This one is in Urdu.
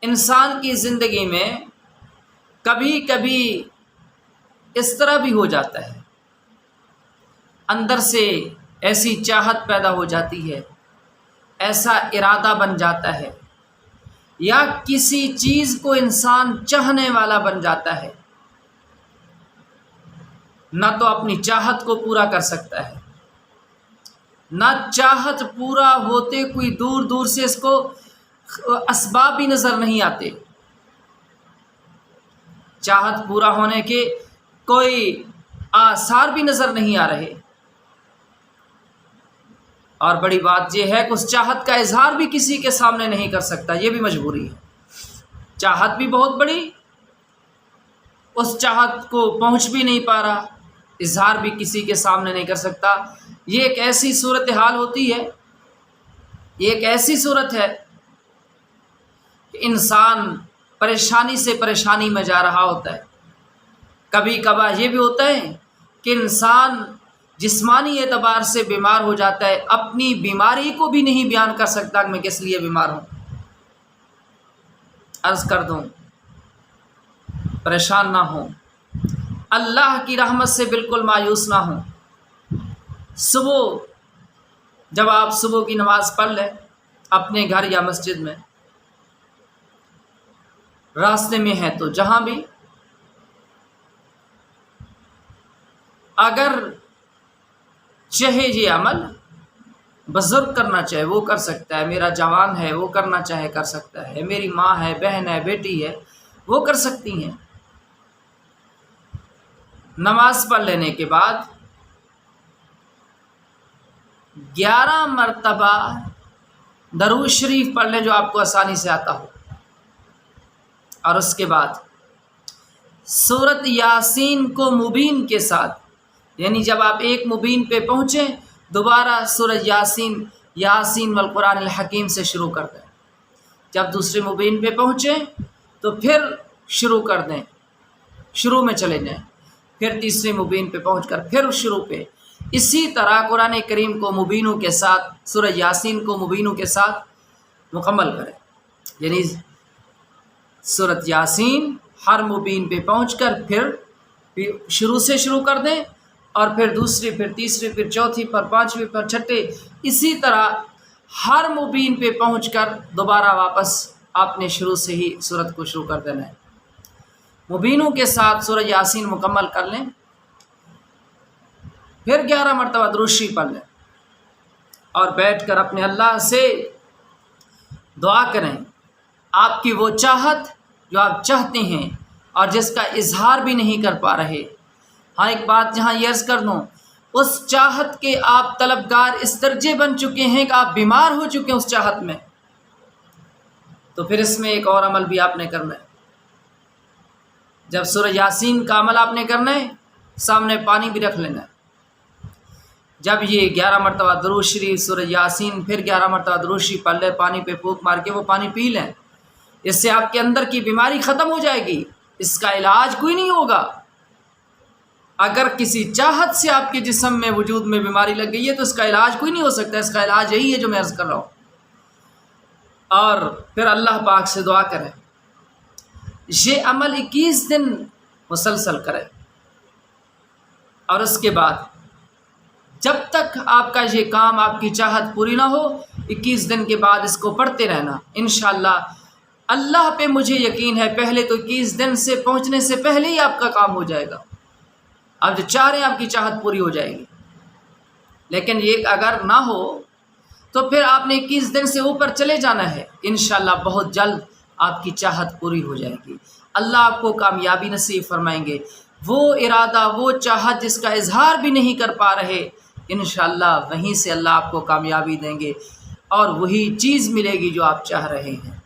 انسان کی زندگی میں کبھی کبھی اس طرح بھی ہو جاتا ہے، اندر سے ایسی چاہت پیدا ہو جاتی ہے، ایسا ارادہ بن جاتا ہے، یا کسی چیز کو انسان چاہنے والا بن جاتا ہے، نہ تو اپنی چاہت کو پورا کر سکتا ہے، نہ چاہت پورا ہوتے کوئی دور دور سے اس کو اسباب بھی نظر نہیں آتے، چاہت پورا ہونے کے کوئی آثار بھی نظر نہیں آ رہے، اور بڑی بات یہ ہے کہ اس چاہت کا اظہار بھی کسی کے سامنے نہیں کر سکتا، یہ بھی مجبوری ہے، چاہت بھی بہت بڑی، اس چاہت کو پہنچ بھی نہیں پا رہا، اظہار بھی کسی کے سامنے نہیں کر سکتا۔ یہ ایک ایسی صورتحال ہوتی ہے، یہ ایک ایسی صورت ہے کہ انسان پریشانی سے پریشانی میں جا رہا ہوتا ہے۔ کبھی کبھار یہ بھی ہوتا ہے کہ انسان جسمانی اعتبار سے بیمار ہو جاتا ہے، اپنی بیماری کو بھی نہیں بیان کر سکتا کہ میں کس لیے بیمار ہوں۔ عرض کر دوں، پریشان نہ ہوں، اللہ کی رحمت سے بالکل مایوس نہ ہوں۔ صبح جب آپ صبح کی نماز پڑھ لیں اپنے گھر یا مسجد میں، راستے میں ہیں تو جہاں بھی، اگر چاہے یہ عمل بزرگ کرنا چاہے وہ کر سکتا ہے، میرا جوان ہے وہ کرنا چاہے کر سکتا ہے، میری ماں ہے، بہن ہے، بیٹی ہے، وہ کر سکتی ہیں۔ نماز پڑھ لینے کے بعد 11 مرتبہ درود شریف پڑھ لیں جو آپ کو آسانی سے آتا ہو، اور اس کے بعد سورۃ یاسین کو مبین کے ساتھ، یعنی جب آپ ایک مبین پہ پہنچیں دوبارہ سورۃ یاسین والقرآن الحکیم سے شروع کر دیں، جب دوسرے مبین پہ پہنچیں تو پھر شروع کر دیں، شروع میں چلے جائیں، پھر تیسرے مبین پہ پہنچ کر پھر شروع پہ، اسی طرح قرآن کریم کو مبینوں کے ساتھ، سورۃ یاسین کو مبینوں کے ساتھ مکمل کریں، یعنی سورۃ یاسین ہر مبین پہ پہنچ کر پھر شروع سے شروع کر دیں، اور پھر دوسری، پھر تیسری، پھر چوتھی، پھر پانچویں، پھر چھٹے، اسی طرح ہر مبین پہ پہنچ کر دوبارہ واپس آپ نے شروع سے ہی سورت کو شروع کر دینا ہے۔ مبینوں کے ساتھ سورۃ یاسین مکمل کر لیں، پھر 11 مرتبہ درود شریف پڑھ لیں، اور بیٹھ کر اپنے اللہ سے دعا کریں، آپ کی وہ چاہت جو آپ چاہتے ہیں اور جس کا اظہار بھی نہیں کر پا رہے۔ ہاں ایک بات یہاں یہ عرض کر دوں، اس چاہت کے آپ طلبگار اس درجے بن چکے ہیں کہ آپ بیمار ہو چکے ہیں اس چاہت میں، تو پھر اس میں ایک اور عمل بھی آپ نے کرنا ہے۔ جب سورۃ یاسین کا عمل آپ نے کرنا ہے، سامنے پانی بھی رکھ لینا ہے، جب یہ 11 مرتبہ درود شریف سورۃ یاسین پھر 11 مرتبہ درود شریف پڑھ لے، پانی پہ پھونک مار کے وہ پانی پی لیں، اس سے آپ کے اندر کی بیماری ختم ہو جائے گی، اس کا علاج کوئی نہیں ہوگا۔ اگر کسی چاہت سے آپ کے جسم میں وجود میں بیماری لگ گئی ہے تو اس کا علاج کوئی نہیں ہو سکتا، اس کا علاج یہی ہے جو میں عرض کر رہا ہوں۔ اور پھر اللہ پاک سے دعا کریں، یہ عمل 21 دن مسلسل کریں، اور اس کے بعد جب تک آپ کا یہ کام، آپ کی چاہت پوری نہ ہو، 21 دن کے بعد اس کو پڑھتے رہنا، انشاءاللہ اللہ پہ مجھے یقین ہے پہلے تو 21 دن سے پہنچنے سے پہلے ہی آپ کا کام ہو جائے گا، آپ جو چاہ رہے ہیں آپ کی چاہت پوری ہو جائے گی۔ لیکن یہ اگر نہ ہو تو پھر آپ نے 21 دن سے اوپر چلے جانا ہے، انشاءاللہ بہت جلد آپ کی چاہت پوری ہو جائے گی، اللہ آپ کو کامیابی نصیب فرمائیں گے۔ وہ ارادہ، وہ چاہت جس کا اظہار بھی نہیں کر پا رہے، انشاءاللہ وہیں سے اللہ آپ کو کامیابی دیں گے، اور وہی چیز ملے گی جو آپ چاہ رہے ہیں۔